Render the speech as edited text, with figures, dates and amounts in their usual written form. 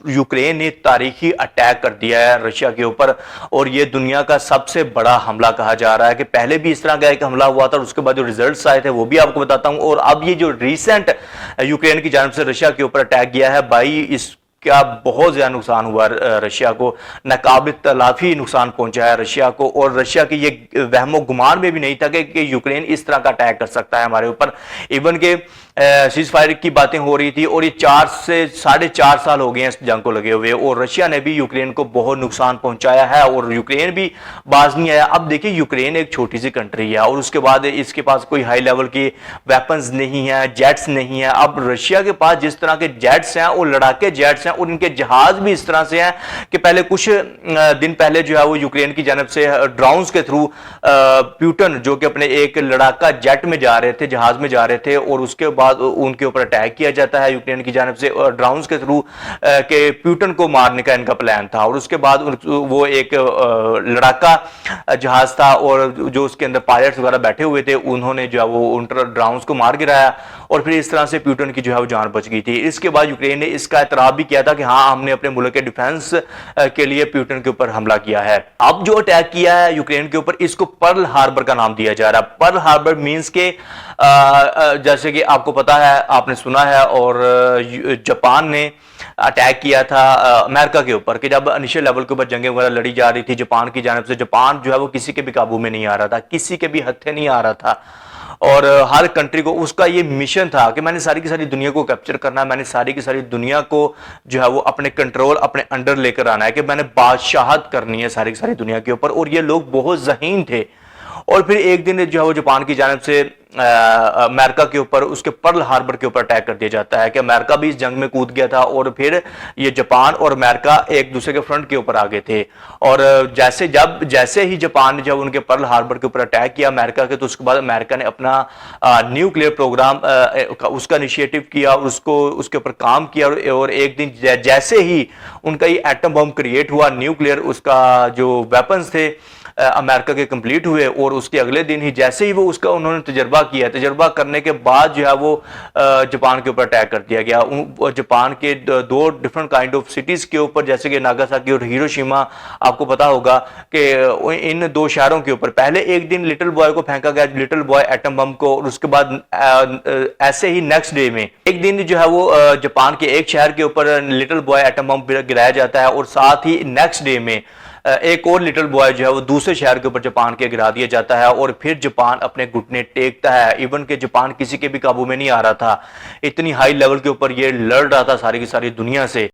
Ukraine ने तारीखी attack कर दिया है रशिया के ऊपर, और ये दुनिया का सबसे बड़ा हमला कहा जा रहा है कि पहले भी इस तरह का एक हमला हुआ था और उसके बाद जो रिजल्ट्स आए थे वो भी आपको बताता हूं। और अब ये जो रिसेंट यूक्रेन की जानिब से रशिया के ऊपर अटैक किया है भाई, इस क्या बहुत ज्यादा नुकसान हुआ रशिया को, नाकाबिल तलाफी नुकसान पहुंचा है रशिया को। और रशिया की ये वहमो गुमान में भी नहीं था कि यूक्रेन इस तरह का अटैक कर सकता है हमारे ऊपर। इवन के सीज फायर की बातें हो रही थी, और ये 4 से 4.5 साल हो गए हैं इस जंग को लगे हुए, और रशिया ने भी यूक्रेन को बहुत नुकसान पहुंचाया है और यूक्रेन भी बाज नहीं आया। अब देखिए यूक्रेन एक छोटी सी कंट्री है और उसके बाद इसके पास कोई हाई लेवल के वेपन्स नहीं है, जेट्स नहीं है। अब रशिया के पास जिस तरह के जेट्स हैं वो लड़ाके जेट्स हैं, और इनके जहाज भी इस तरह से हैं कि पहले कुछ दिन पहले जो है वो यूक्रेन की जानब से ड्रोन्स के थ्रू प्यूटन जो कि अपने एक लड़ाका जेट में जा रहे थे, जहाज में जा रहे थे, और उसके बाद उनके ऊपर अटैक किया जाता है यूक्रेन की जानब से ड्रोन्स के थ्रू के प्यूटन को मारने का इनका प्लान था। और उसके बाद वो एक लड़ाका जहाज था और जो उसके अंदर पायलट्स वगैरह बैठे हुए थे, उन्होंने जो है वो उन ड्रोन्स को मार गिराया, और फिर इस तरह से प्यूटन की जो है वो जान बच गई थी। इसके बाद यूक्रेन ने इसका एतराफ भी किया था कि हाँ, हमने अपने मुल्क के डिफेंस के लिए प्यूटन के ऊपर हमला किया है। अब जो अटैक किया है यूक्रेन के ऊपर, इसको पर्ल हार्बर का नाम दिया जा रहा है। पर्ल हार्बर मींस के जैसे कि आपको पता है, आपने सुना है, और जापान ने अटैक किया था अमेरिका के ऊपर कि जब इनिशियल लेवल के ऊपर जंगें वगैरह लड़ी जा रही थी जापान की जानिब से, जापान जो है वो किसी के भी काबू में नहीं आ रहा था, किसी के भी हत्थे नहीं आ रहा था। और हर कंट्री को उसका ये मिशन था कि मैंने सारी की सारी दुनिया को कैप्चर करना है, मैंने सारी की सारी दुनिया को जो है वो अपने कंट्रोल, अपने अंडर लेकर आना है, कि मैंने बादशाहत करनी है सारी की सारी दुनिया के ऊपर। और ये लोग बहुत ज़हीन थे। और फिर एक दिन जो है वो जापान की जानिब से अमेरिका के ऊपर, उसके पर्ल हार्बर के ऊपर अटैक कर दिया जाता है कि अमेरिका भी इस जंग में कूद गया था, और फिर ये जापान और अमेरिका एक दूसरे के फ्रंट के ऊपर आ गए थे। और जैसे ही जापान ने जब उनके पर्ल हार्बर के ऊपर अटैक किया अमेरिका के, तो उसके बाद अमेरिका ने अपना न्यूक्लियर प्रोग्राम उसका इनिशिएटिव किया, उसके ऊपर काम किया। और एक दिन जैसे ही उनका ये एटम बम क्रिएट हुआ, न्यूक्लियर उसका जो वेपन्स थे अमेरिका के कंप्लीट हुए, और उसके अगले दिन ही जैसे ही वो उसका उन्होंने तजर्बा करने के बाद जो है वो जापान के ऊपर अटैक कर दिया गया। जापान के 2 डिफरेंट काइंड ऑफ सिटीज के ऊपर, जैसे कि नागासाकी और हिरोशिमा, आपको पता होगा कि इन 2 शहरों के ऊपर पहले एक दिन लिटिल बॉय को फेंका गया, लिटिल बॉय एटम बम को, और उसके बाद ऐसे ही नेक्स्ट डे में एक दिन जो है वो जापान के एक शहर के ऊपर लिटिल बॉय एटम बम गिराया जाता है, और साथ ही नेक्स्ट डे में एक और लिटिल बॉय जो है वो दूसरे शहर के ऊपर जापान के गिरा दिया जाता है। और फिर जापान अपने घुटने टेकता है। इवन के जापान किसी के भी काबू में नहीं आ रहा था, इतनी हाई लेवल के ऊपर ये लड़ रहा था सारी की सारी दुनिया से।